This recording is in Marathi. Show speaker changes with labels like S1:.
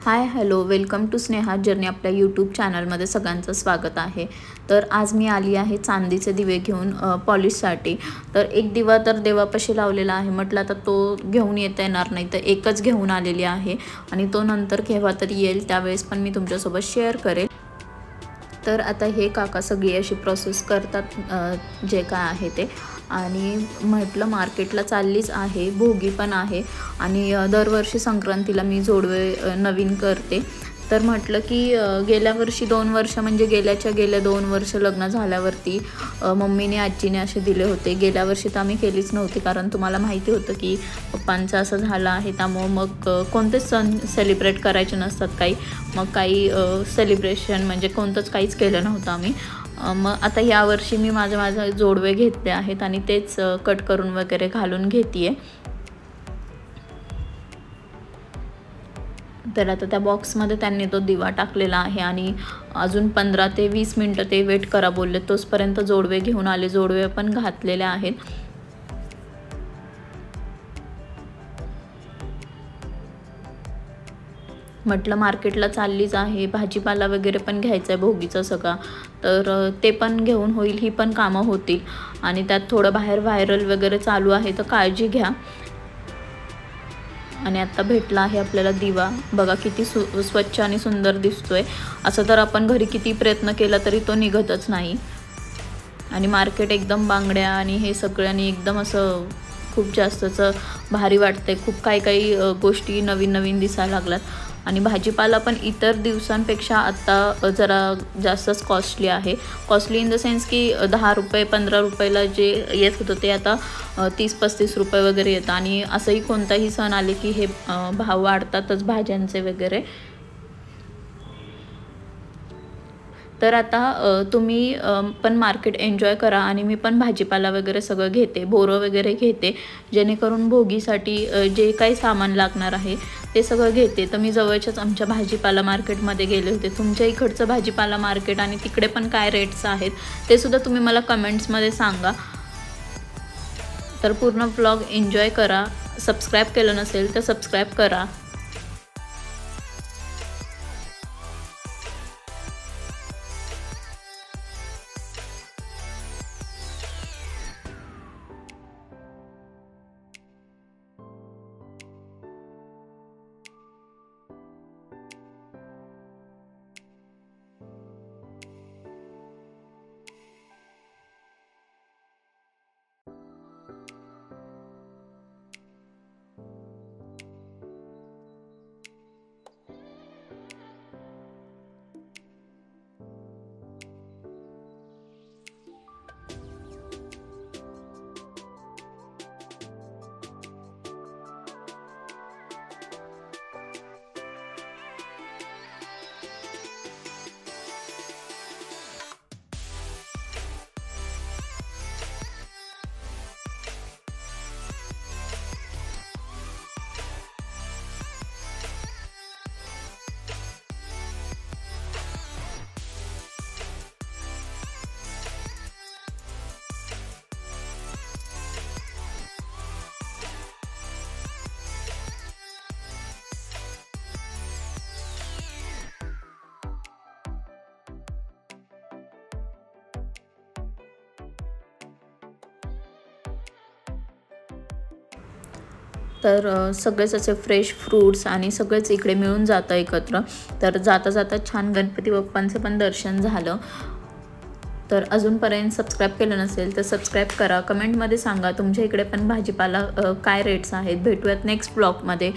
S1: High hello welcome to Sneha journey आपल्या यूट्यूब चॅनलमध्ये सगळ्यांचं स्वागत आहे। तर आज मी आली आहे चांदीचे दिवे घेऊन पॉलिशसाठी। तर एक दिवा तर देवापाशी लावलेला आहे, म्हटलं आता तो घेऊन येता येणार नाही तर एकच घेऊन आलेली आहे आणि तो नंतर केव्हा तरी येईल त्यावेळेस पण मी तुमच्यासोबत शेअर करेल। तर आता हे काका सगळी अशी प्रोसेस करतात जे काय आहे ते, आणि म्हटलं मार्केटला चाललीच आहे, भोगी पण आहे आणि दरवर्षी संक्रांतीला मी जोडवे नवीन करते। तर म्हटलं की गेल्या वर्षी 2 वर्ष म्हणजे गेल्या 2 वर्ष लग्न झाल्यावरती मम्मीने आजीने असे दिले होते। गेल्या वर्षी तर आम्ही केलीच नव्हती, कारण तुम्हाला माहिती होतं की पप्पांचं असं झालं आहे, त्यामुळे मग कोणतेच सण सेलिब्रेट करायचे नसतात काही, मग काही सेलिब्रेशन म्हणजे कोणतंच काहीच केलं नव्हतं आम्ही। मग आता यावर्षी मी माझे जोडवे घेतले आहेत आणि तेच कट करून वगैरे घालून घेते। तर आता त्या बॉक्समध्ये त्यांनी तो दिवा टाकलेला आहे आणि अजून 15 ते 20 मिनिटं ते वेट करा बोलले, तोपर्यंत जोडवे घेऊन आले। जोडवे पण घातलेले आहेत। म्हटलं मार्केटला चाललीच आहे, भाजीपाला वगैरे पण घ्यायचा आहे भोगीचा सगळा, तर ते पण घेऊन होईल, ही पण कामं होतील आणि त्यात थोडं बाहेर व्हायरल वगैरे चालू आहे तर काळजी घ्या। आणि आता भेटला आहे आपल्याला दिवा, बघा किती स्वच्छ आणि सुंदर दिसतोय। असं तर आपण घरी किती प्रयत्न केला तरी तो निघतच नाही आणि मार्केट एकदम बांगड्या आणि हे सगळ्यांनी एकदम असं खूप जास्तच भारी वाटते। खूप काही गोष्टी नवीन नवीन दिसायला लागल्यात आणि भाजीपाला पण इतर दिवसांपेक्षा आता जरा जास्तच कॉस्टली आहे। कॉस्टली इन द सेन्स की 10 रुपये 15 रुपयाला जे येत होतं ते आता 30-35 रुपये वगैरे येतं आणि असंही कोणताही सण आले की हे भाव वाढतातच भाज्यांचे वगैरे। तर आता तुम्ही पण मार्केट एन्जॉय करा आणि मी पण भाजीपाला वगैरे सगळं घेते, बोरं वगैरे घेते, जेणेकरून भोगीसाठी जे काही सामान लागणार आहे ते सगळं घेते। तर मी जवळच्याच आमच्या भाजीपाला मार्केटमध्ये गेले होते। तुमच्या इकडचं भाजीपाला मार्केट आणि तिकडे पण काय रेट्स आहेत ते सुद्धा तुम्ही मला कमेंट्समध्ये सांगा। तर पूर्ण व्लॉग एन्जॉय करा, सबस्क्राईब केलं नसेल तर सबस्क्राईब करा। तर सगळेच असे फ्रेश फ्रूट्स आणि सगळेच इकडे मिळून जातं एकत्र। तर जाता जाता छान गणपती बाप्पांचं पण दर्शन झालं। तर अजूनपर्यंत सबस्क्राईब केलं नसेल तर सबस्क्राईब करा, कमेंटमध्ये सांगा तुमच्या इकडे पण भाजीपाला काय रेट्स आहेत। भेटूयात नेक्स्ट ब्लॉगमध्ये।